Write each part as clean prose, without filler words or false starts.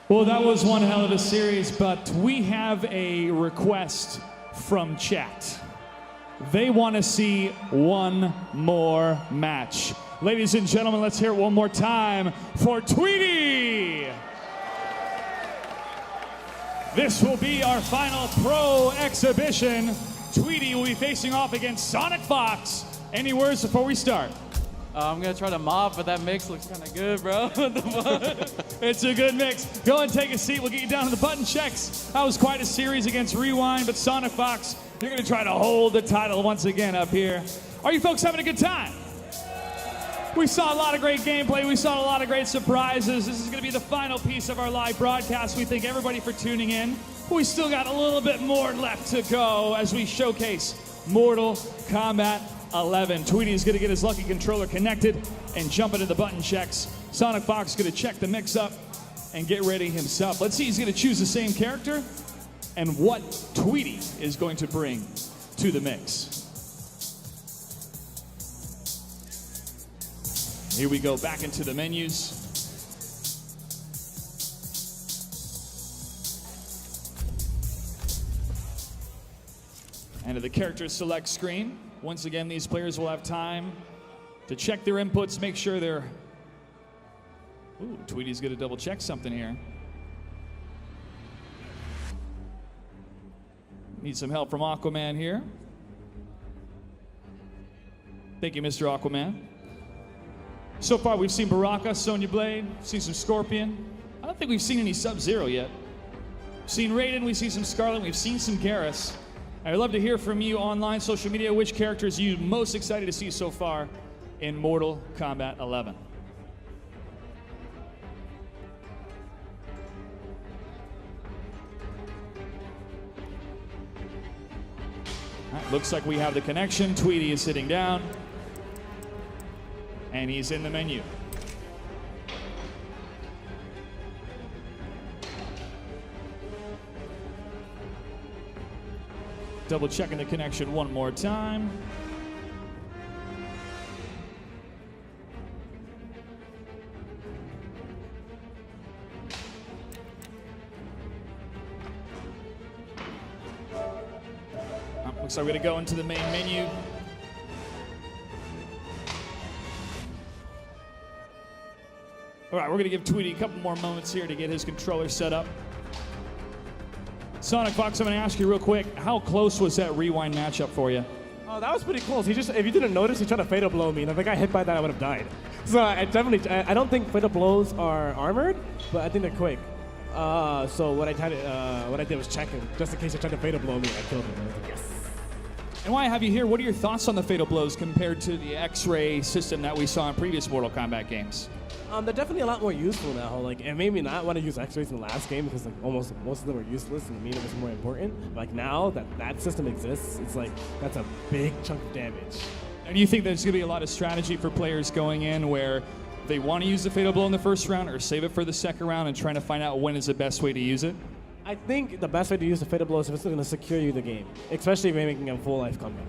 Well, that was one hell of a series, but we have a request from chat. They want to see one more match. Ladies and gentlemen, let's hear it one more time for Tweedy. This will be our final pro exhibition. Tweedy will be facing off against SonicFox. Any words before we start? I'm gonna try to mob, but that mix looks kind of good, bro. What the fuck? It's a good mix. Go and take a seat. We'll get you down to the button checks. That was quite a series against Rewind, but SonicFox, you're gonna try to hold the title once again up here. Are you folks having a good time? We saw a lot of great gameplay. We saw a lot of great surprises. This is gonna be the final piece of our live broadcast. We thank everybody for tuning in. We still got a little bit more left to go as we showcase Mortal Kombat 11. Tweedy is going to get his lucky controller connected and jump into the button checks. SonicFox is going to check the mix up and get ready himself. Let's see, he's going to choose the same character and what Tweedy is going to bring to the mix. Here we go, back into the menus. And to the character select screen. Once again, these players will have time to check their inputs, make sure they're... Ooh, Tweedy's gonna double check something here. Need some help from Aquaman here. Thank you, Mr. Aquaman. So far, we've seen Baraka, Sonya Blade, seen some Scorpion. I don't think we've seen any Sub-Zero yet. We've seen Raiden, we've seen some Scarlet, we've seen some Garrus. I'd love to hear from you online, social media, which characters you most excited to see so far in Mortal Kombat 11. All right, looks like we have the connection. Tweedy is sitting down, and he's in the menu. Double checking the connection one more time. Looks like we're gonna go into the main menu. All right, we're gonna give Tweedy a couple more moments here to get his controller set up. SonicFox, I'm going to ask you real quick, how close was that Rewind matchup for you? Oh, that was pretty close. If you didn't notice, he tried to fatal blow me, and if I got hit by that, I would have died. So I don't think fatal blows are armored, but I think they're quick. So what I did was check him, just in case he tried to fatal blow me, I killed him. I was like, yes. And while I have you here, what are your thoughts on the fatal blows compared to the X-ray system that we saw in previous Mortal Kombat games? They're definitely a lot more useful now. Like, it made me not want to use X-rays in the last game because like almost most of them were useless, and to me it was more important. Like now that system exists, it's like that's a big chunk of damage. And do you think there's going to be a lot of strategy for players going in where they want to use the fatal blow in the first round or save it for the second round and trying to find out when is the best way to use it? I think the best way to use the fatal blow is if it's going to secure you the game, especially if you're making a full life comeback.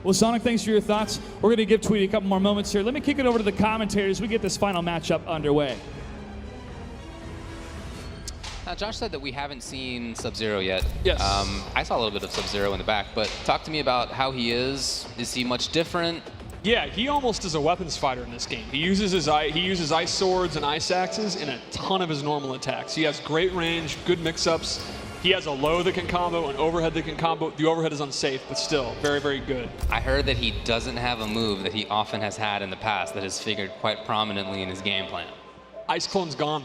Well, Sonic, thanks for your thoughts. We're going to give Tweedy a couple more moments here. Let me kick it over to the commentators. We get this final matchup underway. Now, Josh said that we haven't seen Sub-Zero yet. Yes. I saw a little bit of Sub-Zero in the back, but talk to me about how he is. Is he much different? Yeah, he almost is a weapons fighter in this game. He uses ice swords and ice axes in a ton of his normal attacks. He has great range, good mix-ups. He has a low that can combo, an overhead that can combo. The overhead is unsafe, but still very, very good. I heard that he doesn't have a move that he often has had in the past that has figured quite prominently in his game plan. Ice clone's gone.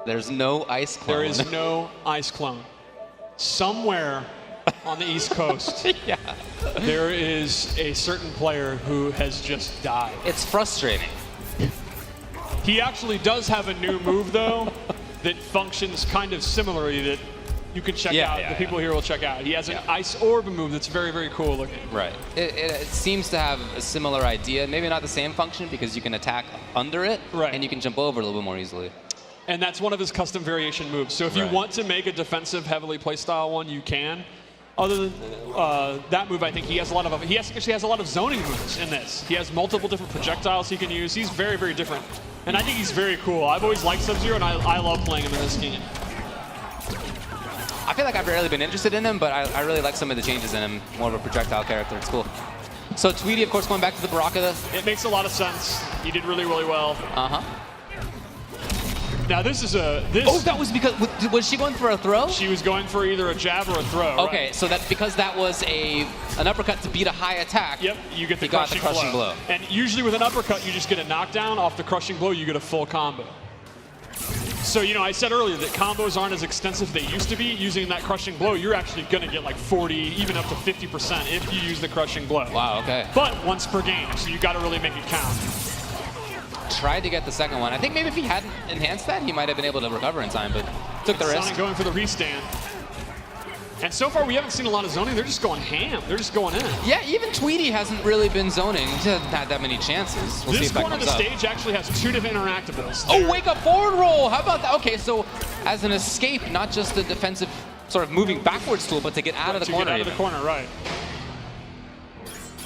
There's no ice clone. There is no ice clone. Somewhere on the East Coast, Yeah. there is a certain player who has just died. It's frustrating. He actually does have a new move, though, that functions kind of similarly that you can check out. The people here will check out. He has an ice orb move that's very, very cool looking. Right. It seems to have a similar idea. Maybe not the same function because you can attack under it, and you can jump over a little bit more easily. And that's one of his custom variation moves. So if you want to make a defensive, heavily playstyle one, you can. Other than that move, I think he has a lot of. He actually has a lot of zoning moves in this. He has multiple different projectiles he can use. He's very, very different. And I think he's very cool. I've always liked Sub-Zero, and I love playing him in this game. I feel like I've barely been interested in him, but I really like some of the changes in him. More of a projectile character. It's cool. So Tweedy, of course, going back to the Baraka. It makes a lot of sense. He did really, really well. Uh-huh. Now this is a... Oh, that was because... Was she going for a throw? She was going for either a jab or a throw. Okay, right? so that because that was an uppercut to beat a high attack. Yep, you get the got crushing blow. And usually with an uppercut, you just get a knockdown. Off the crushing blow, you get a full combo. So, you know, I said earlier that combos aren't as extensive as they used to be. Using that crushing blow, you're actually going to get like 40, even up to 50% if you use the crushing blow. Wow, okay. But once per game, so you got to really make it count. Tried to get the second one. I think maybe if he hadn't enhanced that, he might have been able to recover in time, but took the risk. Sonic going for the restand. And so far, we haven't seen a lot of zoning. They're just going ham. They're just going in. Yeah, even Tweedy hasn't really been zoning. He hasn't had that many chances. We'll see This if that corner of comes the up. stage actually has 2 different interactables. Oh, wake up forward roll. How about that? Okay, so as an escape, not just a defensive sort of moving backwards tool, but to get out of the corner. Get out of the corner, right.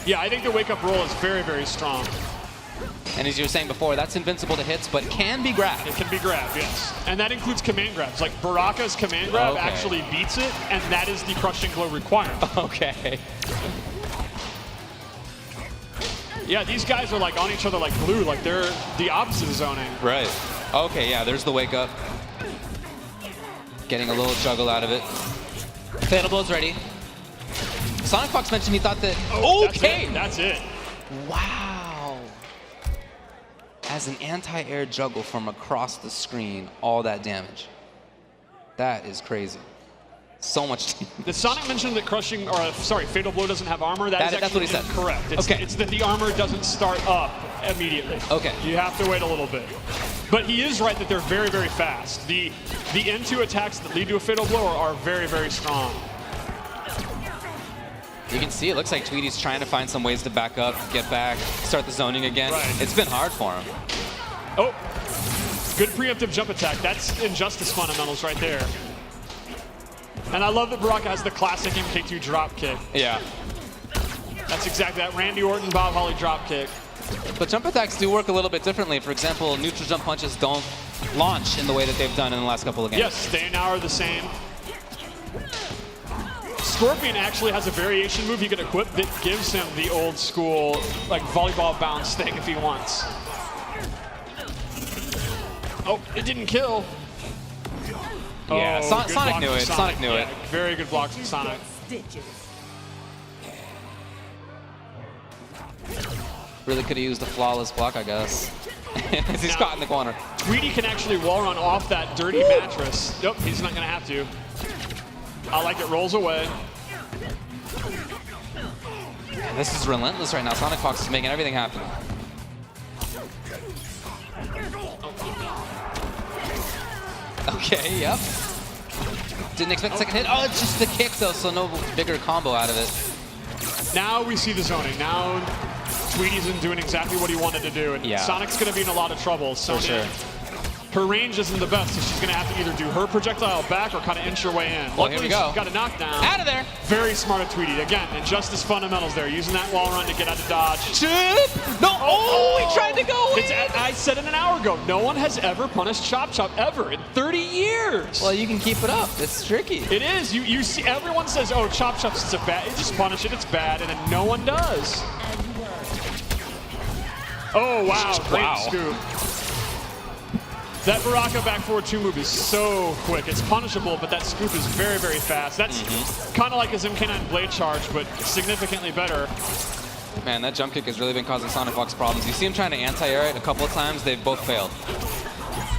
Yeah, I think the wake up roll is very, very strong. And as you were saying before, that's invincible to hits, but can be grabbed. It can be grabbed, yes. And that includes command grabs. Like Baraka's command grab actually beats it, and that is the crushing blow requirement. Okay. Yeah, these guys are like on each other like glue, like they're the opposite of zoning. Right. Okay, yeah, there's the wake up. Getting a little juggle out of it. Fatal blow's ready. SonicFox mentioned he thought that. Oh, okay! That's it. Wow. As an anti-air juggle from across the screen, all that damage. That is crazy. So much. Did Sonic mention that crushing, or sorry, Fatal Blow doesn't have armor? That's what he said. Correct. Okay. It's that the armor doesn't start up immediately. Okay. You have to wait a little bit. But he is right that they're very, very fast. The N2 attacks that lead to a Fatal Blow are very, very strong. You can see it looks like Tweedy's trying to find some ways to back up, get back, start the zoning again. Right. It's been hard for him. Oh, good preemptive jump attack. That's Injustice fundamentals right there. And I love that Baraka has the classic MK2 drop kick. Yeah. That's exactly that Randy Orton, Bob Holly drop kick. But jump attacks do work a little bit differently. For example, neutral jump punches don't launch in the way that they've done in the last couple of games. Yes, they now are the same. Scorpion actually has a variation move he can equip that gives him the old school, like volleyball bounce thing if he wants. Oh, it didn't kill. Yeah, Oh, Sonic knew it. Sonic knew it. Very good blocks from Sonic. Really could have used a flawless block, I guess. He's caught in the corner. Tweedy can actually wall run off that dirty mattress. Nope, he's not going to have to. I like it rolls away. And this is relentless right now. SonicFox is making everything happen. Okay, yep. Didn't expect the second hit. Oh, it's just the kick though, so no bigger combo out of it. Now we see the zoning. Now Tweedy's doing exactly what he wanted to do. And Sonic's going to be in a lot of trouble. So for sure. Her range isn't the best, so she's going to have to either do her projectile back or kind of inch her way in. Well, here we go. She's got a knockdown. Out of there. Very smart of Tweedy. Again, Injustice fundamentals there. Using that wall run to get out of dodge. Chip! No! Oh, he tried to go in! I said it an hour ago. No one has ever punished Chop Chop ever in 30 years. Well, you can keep it up. It's tricky. It is. You see, everyone says, "Oh, Chop Chop's it's a bad. Just punish it. It's bad," and then no one does. Oh wow! Great scoop. That Baraka back forward 2 move is so quick. It's punishable, but that scoop is very, very fast. That's kind of like his MK9 blade charge, but significantly better. Man, that jump kick has really been causing SonicFox problems. You see him trying to anti-air it a couple of times. They've both failed.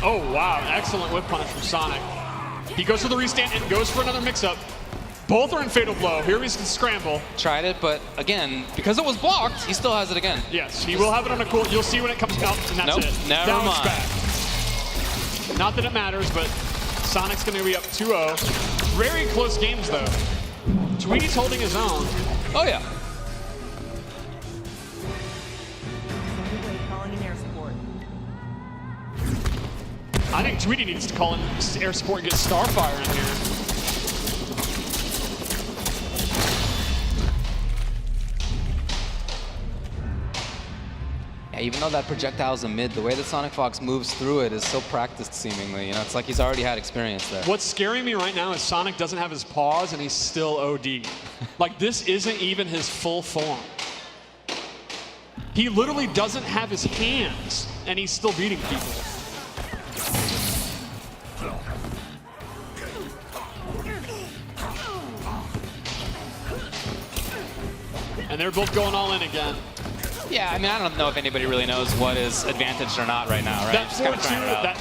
Oh, wow. Excellent whip punish from Sonic. He goes for the restand and goes for another mix-up. Both are in Fatal Blow. Here he's going to scramble. Tried it, but again, because it was blocked, he still has it again. Yes, he will have it on a cool. You'll see when it comes out, and that's it. Never now mind. It's back. Not that it matters, but Sonic's going to be up 2-0. Very close games, though. Tweedy's holding his own. Oh, yeah. I think Tweedy needs to call in air support and get Starfire in here. Yeah, even though that projectile's a mid, the way that SonicFox moves through it is so practiced seemingly. You know, it's like he's already had experience there. What's scaring me right now is Sonic doesn't have his paws and he's still OD. Like, this isn't even his full form. He literally doesn't have his hands and he's still beating people. And they're both going all in again. Yeah, I mean, I don't know if anybody really knows what is advantaged or not right now, right? That Just kinda trying it out. that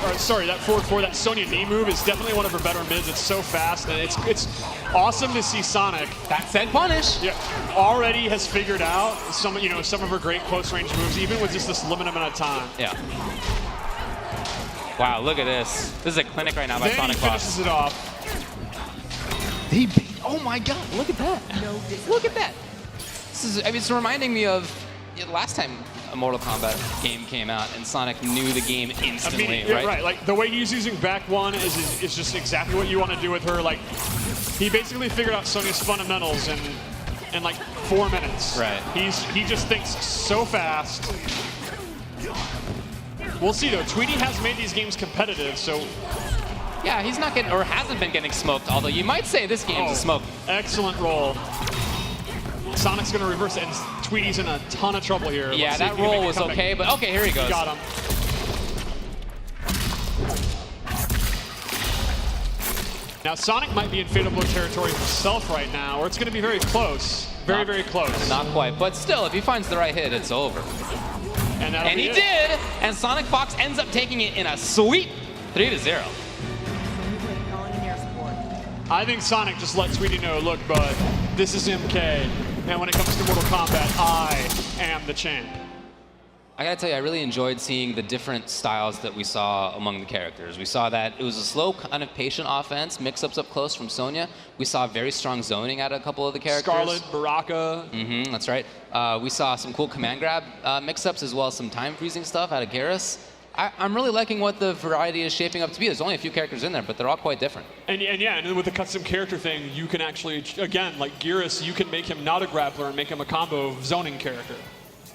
forward four, that Sonya knee move is definitely one of her better mids. It's so fast, and it's awesome to see Sonic. That said, punish. Yeah, already has figured out some of her great close range moves, even with just this limited amount of time. Yeah. Wow, look at this. This is a clinic right now by Then he SonicFox. finishes it off. Oh my God! Look at that! Look at that! This is. I mean, it's reminding me of last time a Mortal Kombat game came out and Sonic knew the game instantly, right? Right. Like the way he's using back one is just exactly what you want to do with her. Like he basically figured out Sonya's fundamentals in like 4 minutes. Right. He just thinks so fast. We'll see though. Tweedy has made these games competitive, so. Yeah, he's not getting, or hasn't been getting smoked, although you might say this game's a smoke. Excellent roll. Sonic's going to reverse it, and Tweedy's in a ton of trouble here. Yeah, that roll was okay, but okay, here he goes. Got him. Now, Sonic might be in Fatal Blow territory himself right now, or it's going to be very close. Very close. Not quite, but still, if he finds the right hit, it's over. And he did, and SonicFox ends up taking it in a sweet 3-0. I think Sonic just let Tweedy know, look, bud, this is MK, and when it comes to Mortal Kombat, I am the champ. I gotta tell you, I really enjoyed seeing the different styles that we saw among the characters. We saw that it was a slow, kind of patient offense, mix-ups up close from Sonya. We saw very strong zoning out of a couple of the characters. Scarlet, Baraka. That's right. We saw some cool command grab mix-ups as well as some time freezing stuff out of Garrus. I'm really liking what the variety is shaping up to be. There's only a few characters in there, but they're all quite different. And then with the custom character thing, you can actually, again, like Garrus, you can make him not a grappler and make him a combo zoning character.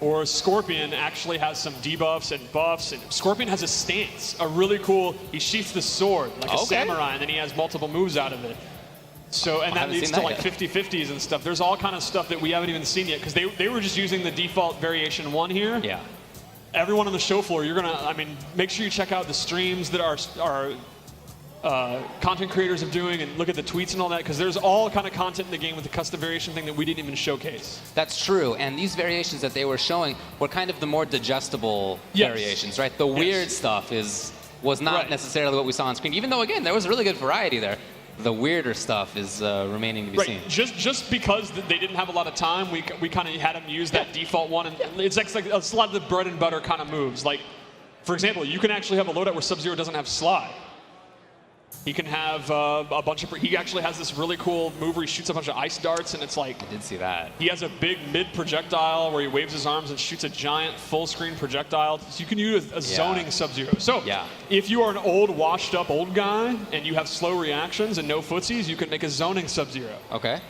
Or Scorpion actually has some debuffs and buffs, and Scorpion has a stance, a really cool, he sheaths the sword like a samurai, and then he has multiple moves out of it. So, and that leads to like 50-50s and stuff. There's all kind of stuff that we haven't even seen yet, because they were just using the default variation 1 here. Yeah. Everyone on the show floor, make sure you check out the streams that our content creators are doing and look at the tweets and all that, because there's all kind of content in the game with the custom variation thing that we didn't even showcase. That's true, and these variations that they were showing were kind of the more digestible variations, right? The weird stuff was not necessarily what we saw on screen, even though, again, there was a really good variety there. The weirder stuff is remaining to be seen. Just because they didn't have a lot of time, we kind of had them use that default one, and it's like a lot of the bread and butter kind of moves. Like, for example, you can actually have a loadout where Sub-Zero doesn't have slide. He can have a bunch of. He actually has this really cool move where he shoots a bunch of ice darts, and it's like. I did see that. He has a big mid projectile where he waves his arms and shoots a giant full screen projectile. So you can use a zoning Sub-Zero. So if you are an old, washed up old guy and you have slow reactions and no footsies, you can make a zoning Sub-Zero. Okay.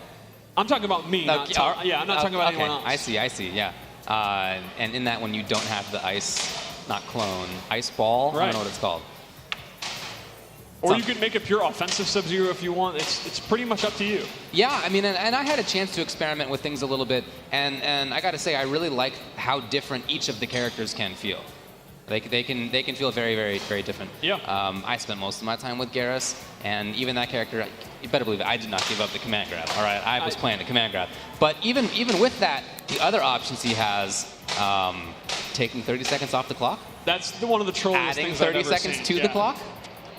I'm talking about me. I'm not talking about anyone else. I see. Yeah. And in that one, you don't have the ice, not clone, ice ball. I don't know what it's called. Or you can make a pure offensive Sub-Zero if you want. It's pretty much up to you. Yeah, I mean, and I had a chance to experiment with things a little bit, and I got to say, I really like how different each of the characters can feel. They can feel very, very, very different. Yeah. I spent most of my time with Garrus, and even that character, you better believe it, I did not give up the command grab. All right, I was playing the command grab. But even with that, the other options he has, taking 30 seconds off the clock. That's one of the trolliest things I've ever seen. Adding 30 seconds to the clock.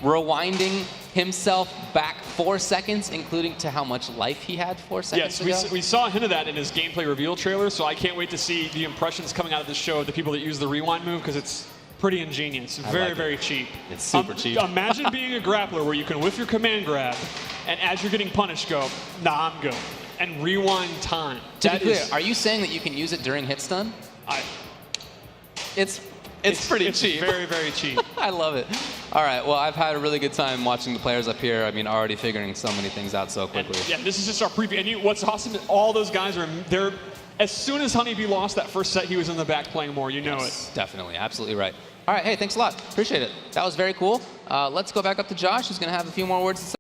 Rewinding himself back 4 seconds, including to how much life he had 4 seconds ago. Yes, we saw a hint of that in his gameplay reveal trailer, so I can't wait to see the impressions coming out of the show of the people that use the rewind move, because it's pretty ingenious. Very cheap. It's super cheap. Imagine being a grappler where you can whiff your command grab, and as you're getting punished, go, nah, I'm good, and rewind time. To be clear, are you saying that you can use it during hit stun? It's pretty cheap. Very, very cheap. I love it. All right, well, I've had a really good time watching the players up here. I mean, already figuring so many things out so quickly. And, this is just our preview. And what's awesome is all those guys as soon as Honeybee lost that first set, he was in the back playing more. You know it. Definitely, absolutely right. All right, hey, thanks a lot. Appreciate it. That was very cool. Let's go back up to Josh, who's going to have a few more words to say.